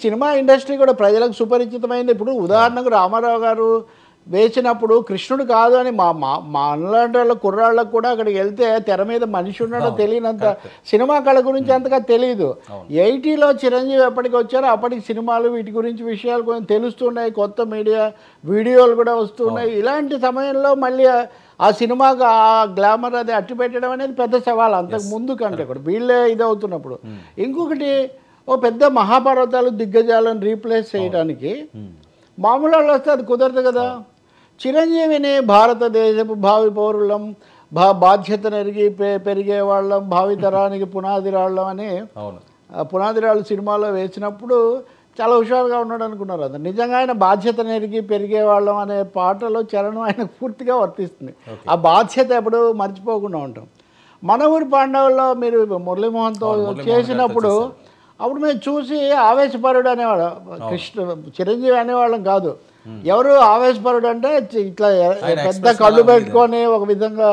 Cinema industry కూడా ప్రజలకు సుపరిచితమైంది. ఇప్పుడు ఉదాహరణకు రామారావు గారు వేసినప్పుడు కృష్ణుడు కాదు అని మనలాంటి వాళ్ళ కుర్రాళ్ళకు కూడా అక్కడికి వెళ్తే తెర మీద మనిషి ఉన్నాడో తెలియనంత సినిమా కళ గురించి అంతగా తెలియదు. 80లో చిరంజీవి ఎప్పటికి వచ్చారో అప్పటికి సినిమాలు వీటి గురించి విషయాలు కొంచెం తెలుస్తున్నాయి. కొత్త మీడియా వీడియోలు కూడా వస్తున్నాయి. ఇలాంటి సమయంలో మళ్ళీ ఆ సినిమాకు ఆ గ్లామర్ అది అట్టి పెట్టడం అనేది పెద్ద సవాల్ అంతకు ముందు కంటే కూడా వీళ్ళే ఇదవుతున్నప్పుడు. ఇంకొకటి ఓ పెద్ద మహాభారతాలు దిగ్గజాలను రీప్లేస్ చేయడానికి మామూలు వాళ్ళు వస్తే అది కుదరదు కదా. చిరంజీవిని భారతదేశపు భావి పౌరులం, బాధ్యతను ఎరిగి పెరిగే వాళ్ళం, భావితరానికి పునాది రాళ్ళం అని పునాది రాళ్ళు సినిమాలో వేసినప్పుడు చాలా హుషారుగా ఉన్నాడు అనుకున్నారు. అది నిజంగా ఆయన బాధ్యతను ఎరిగి పెరిగే వాళ్ళం అనే పాటలో చరణం ఆయనకు పూర్తిగా వర్తిస్తుంది. ఆ బాధ్యత ఎప్పుడు మర్చిపోకుండా ఉంటాం. మన ఊరి పాండవుల్లో మీరు మురళీమోహన్తో చేసినప్పుడు అప్పుడు మేము చూసి ఆవేశపరుడు అనేవాడు చిరంజీవి అనేవాళ్ళం కాదు. ఎవరు ఆవేశపరుడు అంటే ఇట్లా పెద్ద కళ్ళు పెట్టుకొని ఒక విధంగా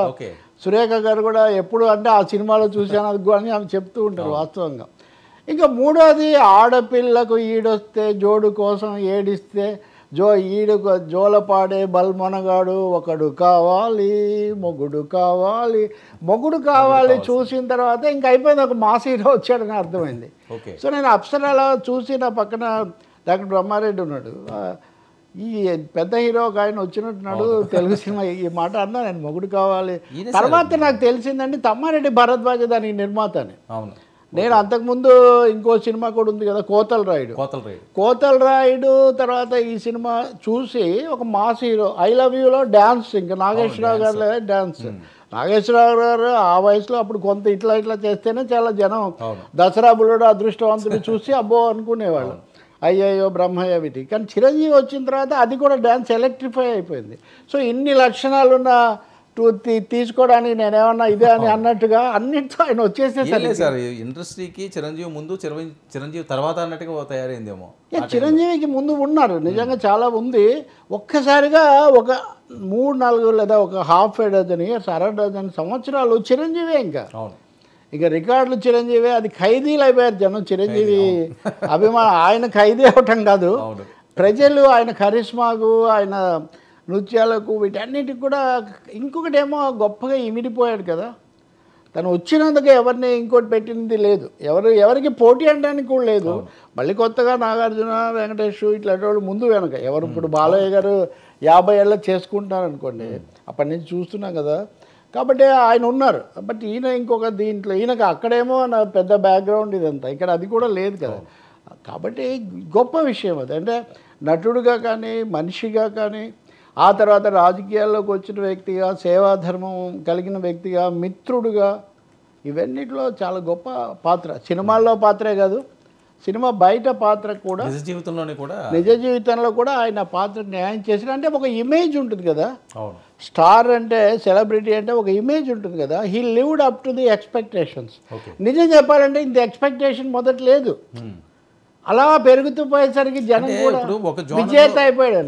సురేఖ గారు కూడా ఎప్పుడు అంటే ఆ సినిమాలో చూశాను అది అని ఆమె చెప్తూ ఉంటారు వాస్తవంగా. ఇంకా మూడోది ఆడపిల్లకు ఈడొస్తే జోడు కోసం ఏడిస్తే ఈడు జోలపాడే బల్మొనగాడు ఒకడు కావాలి మొగుడు కావాలి చూసిన తర్వాత ఇంక అయిపోయింది. ఒక మాస్ హీరో వచ్చాడని అర్థమైంది. సో నేను అప్సరాలో చూసి నా పక్కన డాక్టర్ బ్రహ్మారెడ్డి ఉన్నాడు. ఈ పెద్ద హీరో ఒక ఆయన వచ్చినట్టున్నాడు తెలుగు సినిమా ఈ మాట అన్నా నేను మొగుడు కావాలి. తర్వాత నాకు తెలిసిందండి తమ్మారెడ్డి భరద్వాజ దానికి నిర్మాత అని. నేను అంతకుముందు ఇంకో సినిమా కూడా ఉంది కదా కోతల్ రాయుడు తర్వాత ఈ సినిమా చూసి ఒక మాస్ హీరో ఐ లవ్ యూలో డ్యాన్స్ ఇంకా నాగేశ్వరరావు గారు డ్యాన్స్ నాగేశ్వరరావు గారు ఆ వయసులో అప్పుడు కొంత ఇట్లా చేస్తేనే చాలా జనం దసరా బుల్లుడు అదృష్టవంతుడు చూసి అబ్బో అనుకునేవాళ్ళు అయ్యయ్యో బ్రహ్మయ్య వీటి. కానీ చిరంజీవి వచ్చిన తర్వాత అది కూడా డ్యాన్స్ ఎలక్ట్రిఫై అయిపోయింది. సో ఇన్ని లక్షణాలున్న తీసుకోవడానికి నేనేమన్నా ఇదే అని అన్నట్టుగా అన్నింటితో ఆయన వచ్చేసేసరి సార్ ఇండస్ట్రీకి చిరంజీవి ముందు చిరంజీవి తర్వాత అన్నట్టుగా తయారైందేమో. చిరంజీవికి ముందు ఉన్నారు నిజంగా చాలా ఉంది. ఒక్కసారిగా ఒక 3-4 లేదా ఒక హాఫ్ ఏ డజన్ ఇయర్స్ అర డజన్ సంవత్సరాలు చిరంజీవే ఇక రికార్డులు చిరంజీవే. అది ఖైదీలు అయిపోయారు జనం చిరంజీవి అభిమానం. ఆయన ఖైదీ అవటం కాదు, ప్రజలు ఆయన కరిష్మాకు ఆయన నృత్యాలకు వీటన్నిటికి కూడా. ఇంకొకటి ఏమో గొప్పగా ఇమిడిపోయాడు కదా. తను వచ్చినందుకు ఎవరిని ఇంకోటి పెట్టినది లేదు, ఎవరికి పోటీ అనడానికి కూడా లేదు. మళ్ళీ కొత్తగా నాగార్జున వెంకటేష్ ఇట్లాంటి వాళ్ళు ముందు వెనక ఎవరు ఇప్పుడు బాలయ్య గారు 50 ఏళ్ళకి చేసుకుంటున్నారు అనుకోండి, అప్పటి నుంచి చూస్తున్నాం కదా. కాబట్టి ఆయన ఉన్నారు. బట్ ఈయన ఇంకొక దీంట్లో ఈయనకు అక్కడేమో నా పెద్ద బ్యాక్గ్రౌండ్ ఇదంతా, ఇక్కడ అది కూడా లేదు కదా. కాబట్టి గొప్ప విషయం అది. అంటే నటుడుగా కానీ మనిషిగా కానీ ఆ తర్వాత రాజకీయాల్లోకి వచ్చిన వ్యక్తిగా సేవాధర్మం కలిగిన వ్యక్తిగా మిత్రుడుగా ఇవన్నిటిలో చాలా గొప్ప పాత్ర. సినిమాల్లో పాత్రే కాదు సినిమా బయట పాత్ర కూడా నిజ జీవితంలో కూడా ఆయన పాత్ర న్యాయం చేసిన. అంటే ఒక ఇమేజ్ ఉంటుంది కదా, స్టార్ అంటే సెలబ్రిటీ అంటే ఒక ఇమేజ్ ఉంటుంది కదా. He lived up to the expectations. నిజం చెప్పాలంటే ఇంత ఎక్స్పెక్టేషన్ మొదట లేదు, అలా పెరుగుతూ పోయేసరికి జనం కూడా విజేత అయిపోయాడు.